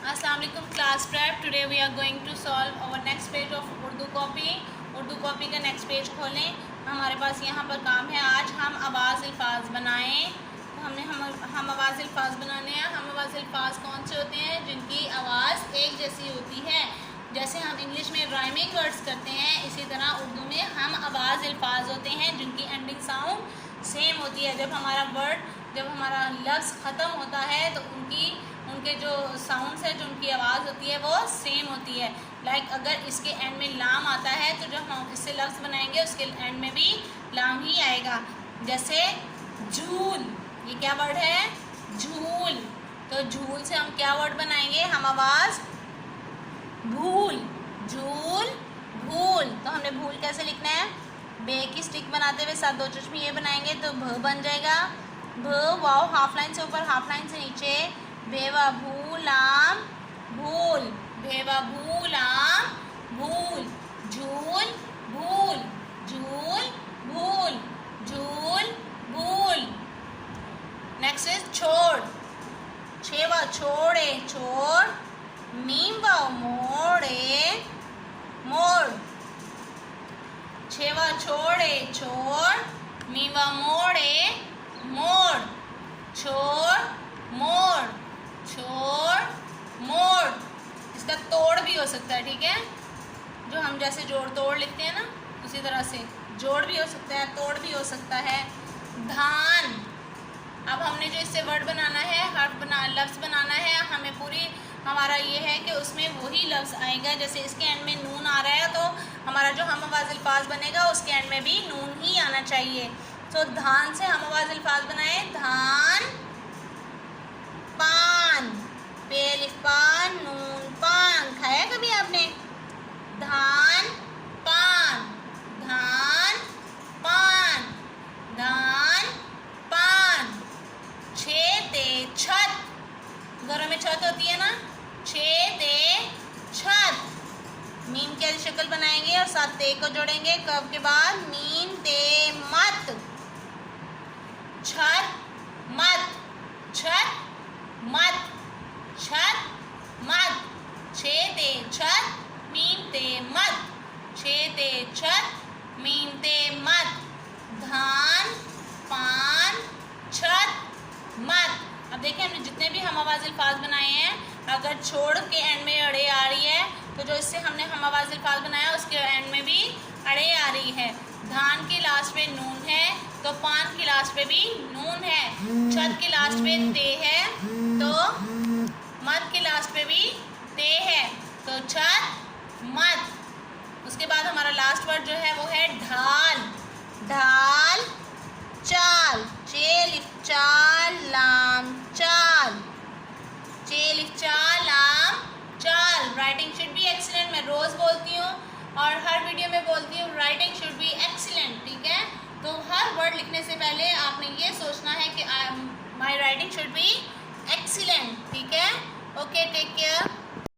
अस्सलाम वालेकुम class prep. Today we are going to solve our next page of Urdu copy. Urdu copy का next page खोलें। हमारे पास यहाँ पर काम है, आज हम आवाज़ अल्फाज बनाएं। तो हम आवाज़ अल्फाज बनाने हैं। हम आवाज़ अल्फाज कौन से होते हैं जिनकी आवाज़ एक जैसी होती है। जैसे हम इंग्लिश में राइमिंग वर्ड्स करते हैं, इसी तरह उर्दू में हम आवाज़ अल्फाज होते हैं जिनकी एंडिंग साउंड सेम होती है। जब हमारा लफ्ज़ ख़त्म होता है तो उनके जो साउंड्स है, जो उनकी आवाज़ होती है वो सेम होती है। लाइक अगर इसके एंड में लाम आता है तो जब हम इससे लफ्ज़ बनाएंगे उसके एंड में भी लाम ही आएगा। जैसे झूल, ये क्या वर्ड है? झूल। तो झूल से हम क्या वर्ड बनाएंगे? हम आवाज़ भूल, झूल, भूल। तो हमने भूल कैसे लिखना है? बे की स्टिक बनाते हुए साथ दो चश्मे ये बनाएंगे तो भ बन जाएगा। भ वाओ हाफ लाइन से ऊपर, हाफ लाइन से नीचे। भेवा भूलाम भूल, भेवा भूलाम भूल। झूल भूल, झूल भूल, झूल भूल। नेक्स्ट इज छोड़। छेवा छोड़े छोड़, मीम वाओ मोड़े मोड़। छेवा छोड़े छोड़, मीम वाओ मोड़े मोड़। छोड़ मोड़, छोड़ मोड़। इसका तोड़ भी हो सकता है, ठीक है? जो हम जैसे जोड़ तोड़ लिखते हैं ना, उसी तरह से जोड़ भी हो सकता है, तोड़ भी हो सकता है। धान। अब हमने जो इससे वर्ड बनाना है, लफ्ज़ बनाना है, हमें पूरी हमारा ये है कि उसमें वही लफ्ज़ आएगा। जैसे इसके एंड में नून आ रहा है तो हमारा जो हम आवाज़ अल्फाज बनेगा उसके एंड में भी नून ही आना चाहिए। तो धान से हम आवाज़ अल्फाज बनाए। धान पान, पे लिख पान, नून पान। खाया कभी आपने? धान पान, धान पान, धान पान। छेते छत, घरों में छत होती है ना? छेते छत। मीम की शक्ल बनाएंगे और साथ ते को जोड़ेंगे कब के बाद। मीम ते मत, छत मत, छत मत, छत मत। छेते छत, मीम ते मत, छेते छत, मीम ते मत। धान पान छत मत। अब देखिए हमने जितने भी हम आवाज़ अल्फाज बनाए हैं, अगर छोड़ के एंड में अड़े आ रही है तो जो इससे हमने हम आवाज़ अल्फाज बनाया उसके एंड में भी अड़े आ रही है। धान की लास्ट पे नून है तो पान की लास्ट पे भी नून है। छत की लास्ट पे ते है तो मत की लास्ट पे भी ते है, तो छत मत। उसके बाद हमारा लास्ट वर्ड जो है वो है ढाल। ढाल चाल, चे लिख चाल लाम चाल, चे लिख चाल लाम चाल। Writing should be excellent. मैं रोज़ बोलती हूँ और हर वीडियो में बोलती हूँ राइटिंग शुड बी एक्सीलेंट, ठीक है? तो हर वर्ड लिखने से पहले आपने ये सोचना है कि my writing should be excellent, ठीक है? Okay, take care.